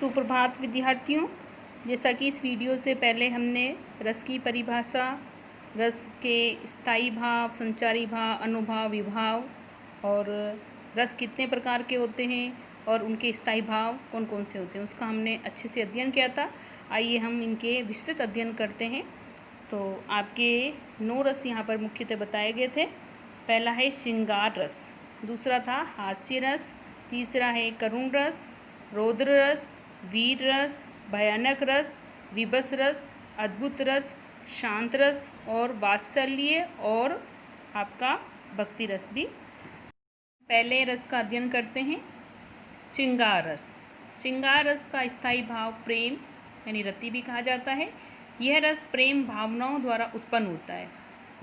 सुप्रभात विद्यार्थियों। जैसा कि इस वीडियो से पहले हमने रस की परिभाषा, रस के स्थायी भाव, संचारी भाव, अनुभाव, विभाव और रस कितने प्रकार के होते हैं और उनके स्थायी भाव कौन कौन से होते हैं उसका हमने अच्छे से अध्ययन किया था। आइए हम इनके विस्तृत अध्ययन करते हैं। तो आपके 9 रस यहाँ पर मुख्यतः बताए गए थे। पहला है श्रृंगार रस, दूसरा था हास्य रस, तीसरा है करुण रस, रौद्र रस, वीर रस, भयानक रस, विभत्स रस, अद्भुत रस, शांत रस और वात्सल्य और आपका भक्ति रस भी। पहले रस का अध्ययन करते हैं। श्रृंगार रस। श्रृंगार रस का स्थायी भाव प्रेम यानी रति भी कहा जाता है। यह रस प्रेम भावनाओं द्वारा उत्पन्न होता है।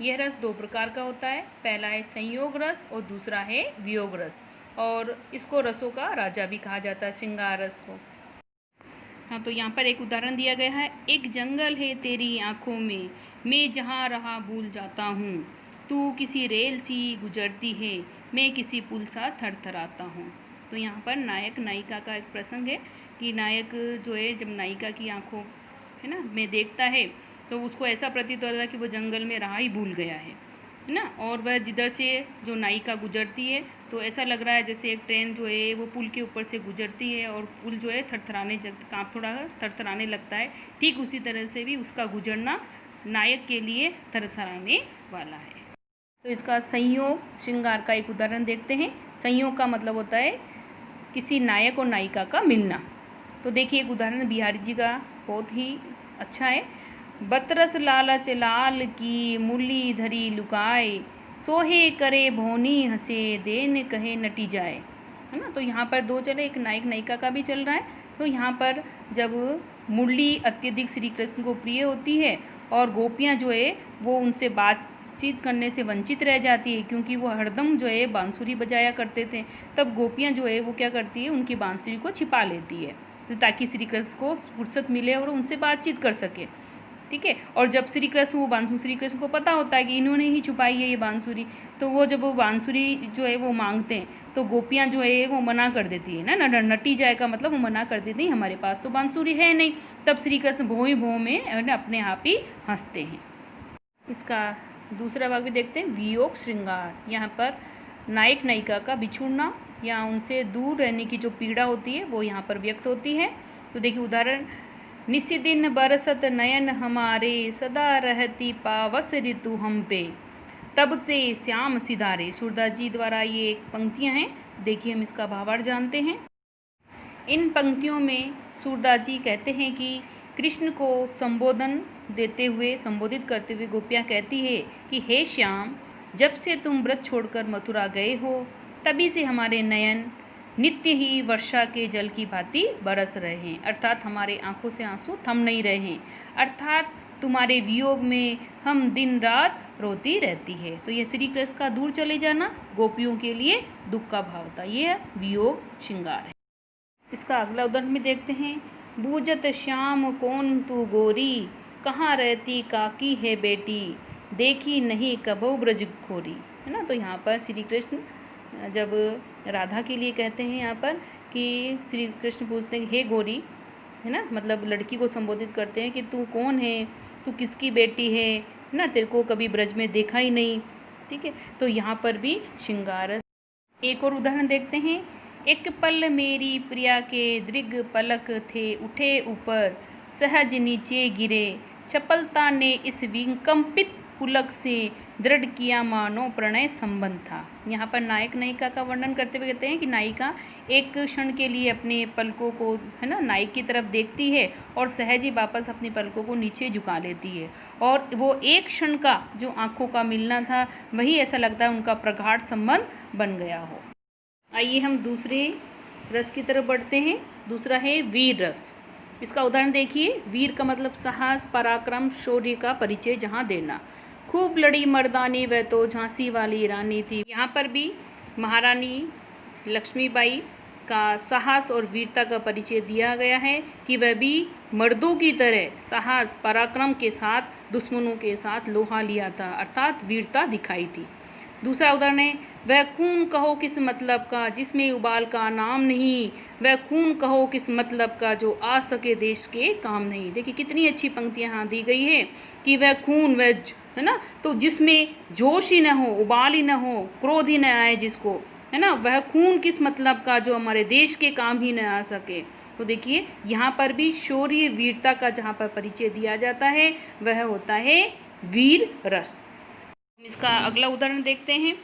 यह रस 2 प्रकार का होता है। पहला है संयोग रस और दूसरा है वियोग रस, और इसको रसों का राजा भी कहा जाता है, श्रृंगार रस को। हाँ, तो यहाँ पर एक उदाहरण दिया गया है। एक जंगल है तेरी आँखों में, मैं जहाँ रहा भूल जाता हूँ। तू किसी रेल सी गुजरती है, मैं किसी पुल सा थरथराता हूँ। तो यहाँ पर नायक नायिका का एक प्रसंग है कि नायक जो है जब नायिका की आँखों है ना में देखता है तो उसको ऐसा प्रतीत होता है कि वो जंगल में रहा ही भूल गया है ना। और वह जिधर से जो नायिका गुजरती है तो ऐसा लग रहा है जैसे एक ट्रेन जो है वो पुल के ऊपर से गुजरती है और पुल जो है थोड़ा थरथराने लगता है। ठीक उसी तरह से भी उसका गुजरना नायक के लिए थरथराने वाला है। तो इसका संयोग श्रृंगार का एक उदाहरण देखते हैं। संयोग का मतलब होता है किसी नायक और नायिका का मिलना। तो देखिए एक उदाहरण बिहारी जी का बहुत ही अच्छा है। बतरस लालच लाल की मुरली धरी लुकाए, सोहे करे भोनी हंसे देन कहे नटी जाए, है ना। तो यहाँ पर 2 चले, एक नायक नायिका का भी चल रहा है। तो यहाँ पर जब मुरली अत्यधिक श्री कृष्ण को प्रिय होती है और गोपियाँ जो है वो उनसे बातचीत करने से वंचित रह जाती है क्योंकि वो हरदम जो है बांसुरी बजाया करते थे, तब गोपियाँ जो है वो क्या करती है, उनकी बांसुरी को छिपा लेती है तो ताकि श्री कृष्ण को फुर्सत मिले और उनसे बातचीत कर सके। ठीक है। और जब श्री कृष्ण को पता होता है कि इन्होंने ही छुपाई है ये बांसुरी, तो वो जब वो बांसुरी जो है वो मांगते हैं तो गोपियाँ जो है वो मना कर देती है ना। नटी जाए का मतलब वो मना कर देती है, हमारे पास तो बांसुरी है नहीं। तब श्री कृष्ण भों भों में अपने आप ही हंसते हैं। इसका दूसरा भाग भी देखते हैं, वियोग श्रृंगार। यहाँ पर नायक नायिका का बिछुड़ना या उनसे दूर रहने की जो पीड़ा होती है वो यहाँ पर व्यक्त होती है। तो देखिए उदाहरण, निस्दिन बरसत नयन हमारे, सदा रहती पावस ऋतु हम पे, तब से श्याम सिधारे। सूरदास जी द्वारा ये एक पंक्तियाँ हैं। देखिए हम इसका भावार्थ जानते हैं। इन पंक्तियों में सूरदास जी कहते हैं कि कृष्ण को संबोधित करते हुए गोपियाँ कहती है कि हे श्याम, जब से तुम व्रत छोड़कर मथुरा गए हो तभी से हमारे नयन नित्य ही वर्षा के जल की भांति बरस रहे हैं, अर्थात हमारे आंखों से आंसू थम नहीं रहे हैं, अर्थात तुम्हारे वियोग में हम दिन रात रोती रहती है। तो ये श्री कृष्ण का दूर चले जाना गोपियों के लिए दुख का भाव था। ये वियोग श्रृंगार है। इसका अगला उदाहरण भी देखते हैं। बूझत श्याम कौन तू गोरी, कहाँ रहती काकी है बेटी, देखी नहीं कबो ब्रज खोरी, है ना। तो यहाँ पर श्री कृष्ण जब राधा के लिए कहते हैं यहाँ पर कि श्री कृष्ण पूछते हैं हे गोरी, है ना, मतलब लड़की को संबोधित करते हैं कि तू कौन है, तू किसकी बेटी है ना, तेरे को कभी ब्रज में देखा ही नहीं। ठीक है। तो यहाँ पर भी श्रृंगार। एक और उदाहरण देखते हैं। एक पल मेरी प्रिया के दृग पलक थे उठे ऊपर, सहज नीचे गिरे, चपलता ने इस विकंपित पुलक से दृढ़ किया मानो प्रणय संबंध था। यहाँ पर नायक नायिका का वर्णन करते हुए कहते हैं कि नायिका एक क्षण के लिए अपने पलकों को है ना नायक की तरफ देखती है और सहज ही वापस अपने पलकों को नीचे झुका लेती है, और वो एक क्षण का जो आंखों का मिलना था वही ऐसा लगता है उनका प्रगाढ़ संबंध बन गया हो। आइए हम दूसरे रस की तरफ बढ़ते हैं। दूसरा है वीर रस। इसका उदाहरण देखिए। वीर का मतलब साहस, पराक्रम, शौर्य का परिचय जहाँ देना। खूब लड़ी मर्दानी वह तो झांसी वाली रानी थी। यहाँ पर भी महारानी लक्ष्मीबाई का साहस और वीरता का परिचय दिया गया है कि वह भी मर्दों की तरह साहस पराक्रम के साथ दुश्मनों के साथ लोहा लिया था, अर्थात वीरता दिखाई थी। दूसरा उदाहरण है वह खून कहो किस मतलब का जिसमें उबाल का नाम नहीं, वह खून कहो किस मतलब का जो आ सके देश के काम नहीं। देखिए कितनी अच्छी पंक्तियाँ यहाँ दी गई है कि वह खून, वह है ना, तो जिसमें जोश ही न हो, उबाल ही न हो, क्रोध ही न आए जिसको, है ना, वह खून किस मतलब का जो हमारे देश के काम ही न आ सके। तो देखिए यहाँ पर भी शौर्य वीरता का जहाँ पर परिचय दिया जाता है वह होता है वीर रस। इसका अगला उदाहरण देखते हैं।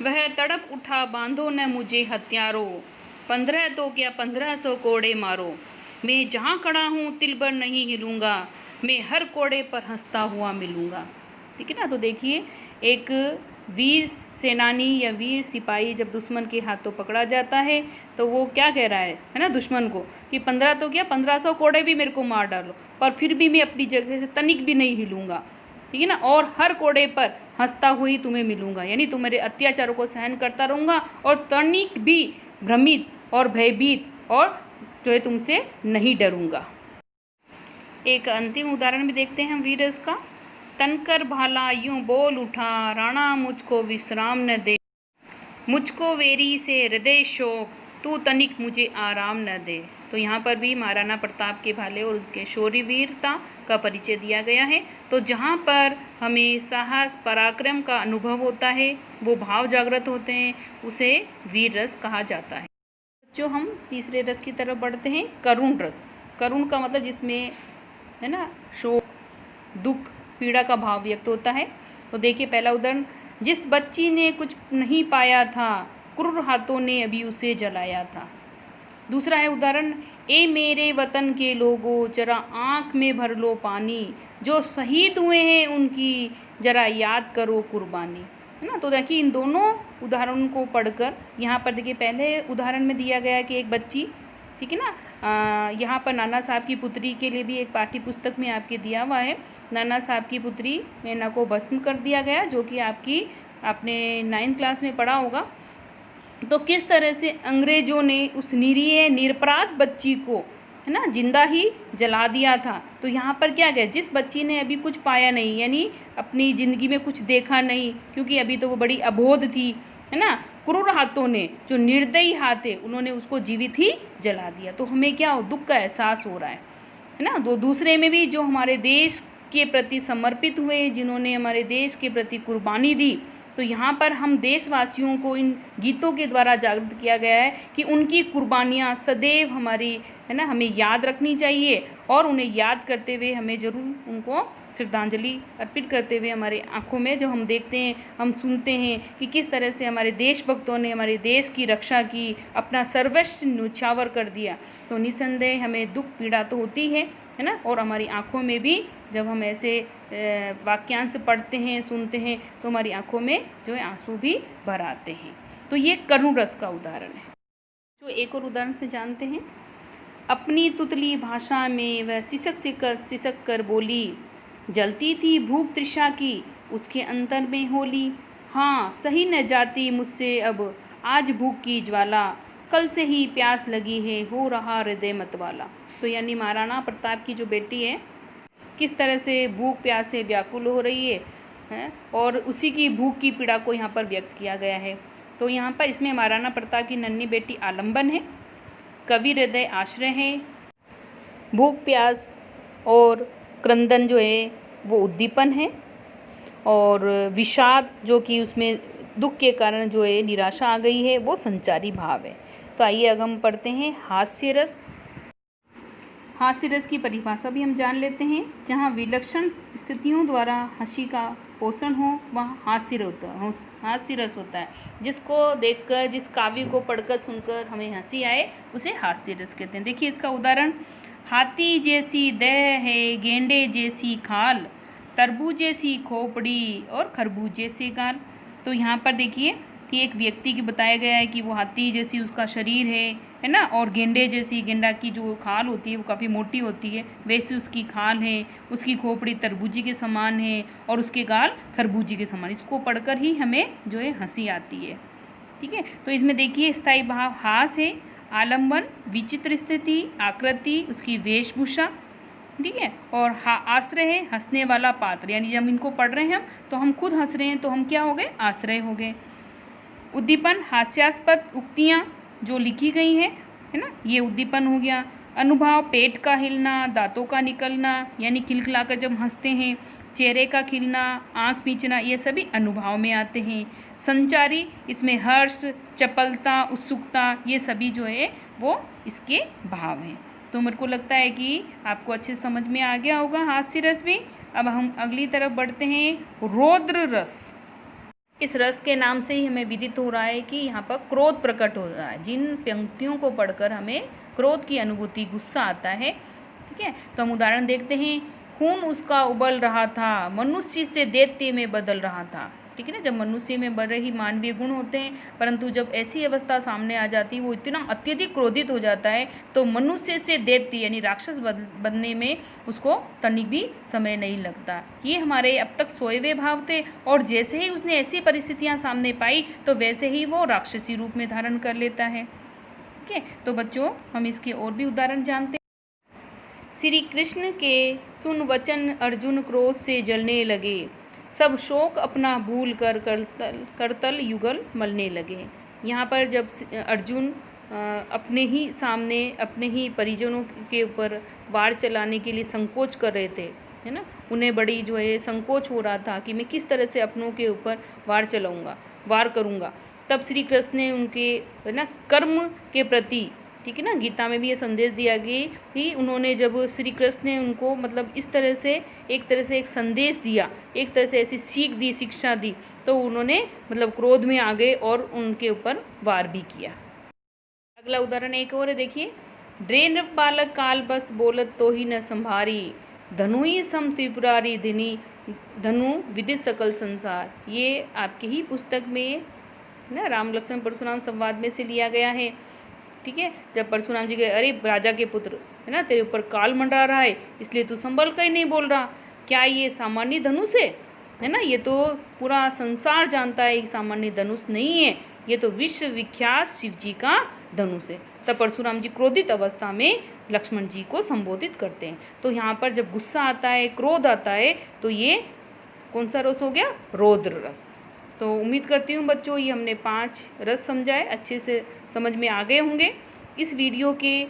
वह तड़प उठा बांधो न मुझे हत्यारों, 15 तो क्या 1500 कोड़े मारो, मैं जहाँ खड़ा हूँ तिल भर नहीं हिलूँगा, मैं हर कोड़े पर हंसता हुआ मिलूँगा। ठीक है ना। तो देखिए एक वीर सेनानी या वीर सिपाही जब दुश्मन के हाथों पकड़ा जाता है तो वो क्या कह रहा है ना, दुश्मन को कि 15 तो क्या 1500 कोड़े भी मेरे को मार डालो, पर फिर भी मैं अपनी जगह से तनिक भी नहीं हिलूँगा। ठीक है ना। और हर कोड़े पर हंसता हुई तुम्हें मिलूंगा, यानी तुम्हारे अत्याचारों को सहन करता रहूँगा और तनिक भी भ्रमित और भयभीत और जो है तुमसे नहीं डरूंगा। एक अंतिम उदाहरण भी देखते हैं वीर रस का। तनकर भाला यूं बोल उठा, राणा मुझको विश्राम न दे, मुझको वेरी से हृदय शोक, तू तनिक मुझे आराम न दे। तो यहाँ पर भी महाराणा प्रताप के भाले और उसके शौर्य वीरता का परिचय दिया गया है। तो जहाँ पर हमें साहस पराक्रम का अनुभव होता है, वो भाव जागृत होते हैं, उसे वीर रस कहा जाता है। जो हम तीसरे रस की तरफ बढ़ते हैं, करुण रस। करुण का मतलब जिसमें है ना शोक, दुख, पीड़ा का भाव व्यक्त होता है। तो देखिए पहला उदाहरण, जिस बच्ची ने कुछ नहीं पाया था, क्रूर हाथों ने अभी उसे जलाया था। दूसरा है उदाहरण, ए मेरे वतन के लोगों जरा आँख में भर लो पानी, जो शहीद हुए हैं उनकी जरा याद करो कुर्बानी। है ना। तो देखिए इन दोनों उदाहरणों को पढ़कर यहाँ पर देखिए पहले उदाहरण में दिया गया कि एक बच्ची, ठीक है ना, यहाँ पर नाना साहब की पुत्री के लिए भी एक पाठ्य पुस्तक में आपके दिया हुआ है। नाना साहब की पुत्री मैना को भस्म कर दिया गया, जो कि आपने 9th क्लास में पढ़ा होगा। तो किस तरह से अंग्रेजों ने उस निरीह निरपराध बच्ची को, है ना, जिंदा ही जला दिया था। तो यहाँ पर क्या गया, जिस बच्ची ने अभी कुछ पाया नहीं, यानी अपनी ज़िंदगी में कुछ देखा नहीं, क्योंकि अभी तो वो बड़ी अबोध थी, है ना, क्रूर हाथों ने, जो निर्दयी हाथ है, उन्होंने उसको जीवित ही जला दिया। तो हमें क्या दुख का एहसास हो रहा है ना। तो दूसरे में भी जो हमारे देश के प्रति समर्पित हुए, जिन्होंने हमारे देश के प्रति कुर्बानी दी, तो यहाँ पर हम देशवासियों को इन गीतों के द्वारा जागृत किया गया है कि उनकी कुर्बानियाँ सदैव हमारी, है ना, हमें याद रखनी चाहिए। और उन्हें याद करते हुए हमें ज़रूर उनको श्रद्धांजलि अर्पित करते हुए हमारी आंखों में जब हम देखते हैं, हम सुनते हैं कि किस तरह से हमारे देशभक्तों ने हमारे देश की रक्षा की, अपना सर्वस्व न्यौछावर कर दिया, तो निसंदेह हमें दुख पीड़ा तो होती है ना। और हमारी आंखों में भी जब हम ऐसे वाक्यांश पढ़ते हैं, सुनते हैं, तो हमारी आंखों में जो है आंसू भी भर आते हैं। तो ये करुण रस का उदाहरण है। जो एक और उदाहरण से जानते हैं, अपनी तुतली भाषा में वह सिसक कर बोली, जलती थी भूख तृषा की उसके अंतर में होली, हाँ सही न जाती मुझसे अब आज भूख की ज्वाला, कल से ही प्यास लगी है हो रहा हृदय मतवाला। तो यानी महाराणा प्रताप की जो बेटी है, किस तरह से भूख प्यास से व्याकुल हो रही है और उसी की भूख की पीड़ा को यहाँ पर व्यक्त किया गया है। तो यहाँ पर इसमें महाराणा प्रताप की नन्ही बेटी आलम्बन है, कवि हृदय आश्रय है, भूख प्यास और क्रंदन जो है वो उद्दीपन है, और विषाद जो कि उसमें दुख के कारण जो है निराशा आ गई है वो संचारी भाव है। तो आइए अब हम पढ़ते हैं हास्य रस। हास्य रस की परिभाषा भी हम जान लेते हैं। जहाँ विलक्षण स्थितियों द्वारा हंसी का पोषण हो वहाँ हास्य रस होता है। जिसको देखकर, जिस काव्य को पढ़कर सुनकर हमें हंसी आए उसे हास्य रस कहते हैं। देखिए इसका उदाहरण, हाथी जैसी देह है गेंडे जैसी खाल, तरबूजे सी खोपड़ी और खरबूजे से गाल। तो यहाँ पर देखिए कि एक व्यक्ति की बताया गया है कि वो हाथी जैसी उसका शरीर है ना, और गेंडे जैसी, गेंडा की जो खाल होती है वो काफ़ी मोटी होती है, वैसे उसकी खाल है, उसकी खोपड़ी तरबूजी के समान है और उसके गाल खरबूजी के समान। इसको पढ़कर ही हमें जो है हंसी आती है। ठीक है। तो इसमें देखिए स्थायी भाव हास है, आलम्बन विचित्र स्थिति, आकृति उसकी वेशभूषा, ठीक है, और आश्रय है हंसने वाला पात्र, यानी जब इनको पढ़ रहे हैं हम तो हम खुद हंस रहे हैं तो हम क्या हो गए, आश्रय हो गए। उद्दीपन हास्यास्पद उक्तियाँ जो लिखी गई हैं, है ना, ये उद्दीपन हो गया। अनुभाव पेट का हिलना, दांतों का निकलना यानी खिलखिलाकर जब हंसते हैं, चेहरे का खिलना, आँख पींचना, ये सभी अनुभाव में आते हैं। संचारी, इसमें हर्ष, चपलता, उत्सुकता, ये सभी जो है वो इसके भाव हैं। तो मेरे को लगता है कि आपको अच्छे समझ में आ गया होगा हास्य रस भी। अब हम अगली तरफ बढ़ते हैं, रौद्र रस। इस रस के नाम से ही हमें विदित हो रहा है कि यहाँ पर क्रोध प्रकट हो रहा है। जिन पंक्तियों को पढ़कर हमें क्रोध की अनुभूति, गुस्सा आता है, ठीक है, तो हम उदाहरण देखते हैं। खून उसका उबल रहा था, मनुष्य से दैत्य में बदल रहा था, ठीक है ना। जब मनुष्य में बड़े ही मानवीय गुण होते हैं, परंतु जब ऐसी अवस्था सामने आ जाती है, वो इतना अत्यधिक क्रोधित हो जाता है, तो मनुष्य से दैत्य यानी राक्षस बनने में उसको तनिक भी समय नहीं लगता। ये हमारे अब तक सोए हुए भाव थे, और जैसे ही उसने ऐसी परिस्थितियाँ सामने पाई तो वैसे ही वो राक्षसी रूप में धारण कर लेता है, ठीक है। तो बच्चों, हम इसके और भी उदाहरण जानते हैं। श्री कृष्ण के सुन वचन अर्जुन क्रोध से जलने लगे, सब शोक अपना भूल कर करतल युगल मलने लगे। यहाँ पर जब अर्जुन अपने ही सामने अपने ही परिजनों के ऊपर वार चलाने के लिए संकोच कर रहे थे, है ना, उन्हें बड़ी जो है संकोच हो रहा था कि मैं किस तरह से अपनों के ऊपर वार करूँगा। तब श्री कृष्ण ने उनके, है ना, कर्म के प्रति, ठीक है ना, गीता में भी ये संदेश दिया गया कि उन्होंने, जब श्री कृष्ण ने उनको मतलब इस तरह से एक संदेश दिया, एक तरह से ऐसी सीख दी, शिक्षा दी, तो उन्होंने मतलब क्रोध में आ गए और उनके ऊपर वार भी किया। अगला उदाहरण एक और है, देखिए। ड्रेन बालक काल बस बोलत तो ही न संभारी, धनु ही सम त्रिपुरारी धिनी, धनु विदित सकल संसार। ये आपकी ही पुस्तक में ना राम लक्ष्मण परशुराम संवाद में से लिया गया है, ठीक है। जब परशुराम जी गए, अरे राजा के पुत्र, है ना, तेरे ऊपर काल मंडरा रहा है, इसलिए तू संभल कर ही नहीं बोल रहा। क्या ये सामान्य धनुष है ना, ये तो पूरा संसार जानता है, सामान्य धनुष नहीं है, ये तो विश्व विख्यात शिव जी का धनुष है। तब परशुराम जी क्रोधित अवस्था में लक्ष्मण जी को संबोधित करते हैं। तो यहाँ पर जब गुस्सा आता है, क्रोध आता है, तो ये कौन सा रस हो गया? रौद्र रस। तो उम्मीद करती हूँ बच्चों, ये हमने 5 रस समझाए, अच्छे से समझ में आ गए होंगे। इस वीडियो के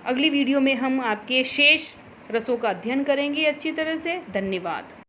अगली वीडियो में हम आपके शेष रसों का अध्ययन करेंगे अच्छी तरह से। धन्यवाद।